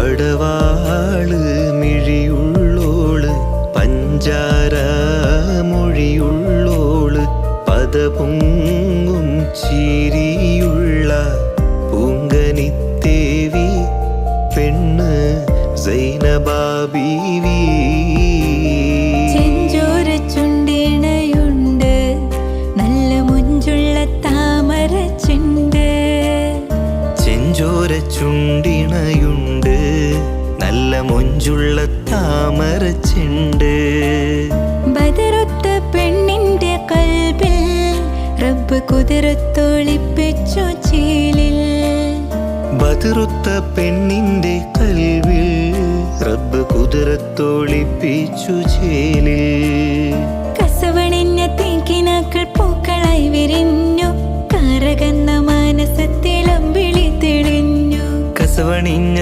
പടവാള് മിഴിയുള്ളോള് പഞ്ചാര മൊഴിയുള്ളോള് പദപൊങ്ങും ചിരിയുള്ള പൂങ്കനിത്തേവി പെണ്ണ് സൈനബാ ബീവി. ചെഞ്ചോര ചുണ്ടിണയുണ്ട് നല്ല മുഞ്ചുള്ള താമര ചെണ്ട്. ചെഞ്ചോര ചുണ്ടിണയുണ്ട് നല്ല മൊഞ്ചുള്ള താമര ചെണ്ട്. ബദറൊത്ത പെണ്ണിന്റെ കൽബിൽ റബ്ബ് കുതിരത്തൊളിപ്പിച്ചു ചേലിൽ. ബദറുത്ത പെണ്ണിന്റെ കൽവിൽ റബ്ബ് കുതിരത്തൊളിപ്പിച്ചു ചേലിൽ. കസവണിഞ്ഞ തേക്കിനാക്കൾ പൂക്കളായി വിരിഞ്ഞു കാരകന്ന മാനസത്തിലമ്പിളി തെളിഞ്ഞു. കസവണിഞ്ഞ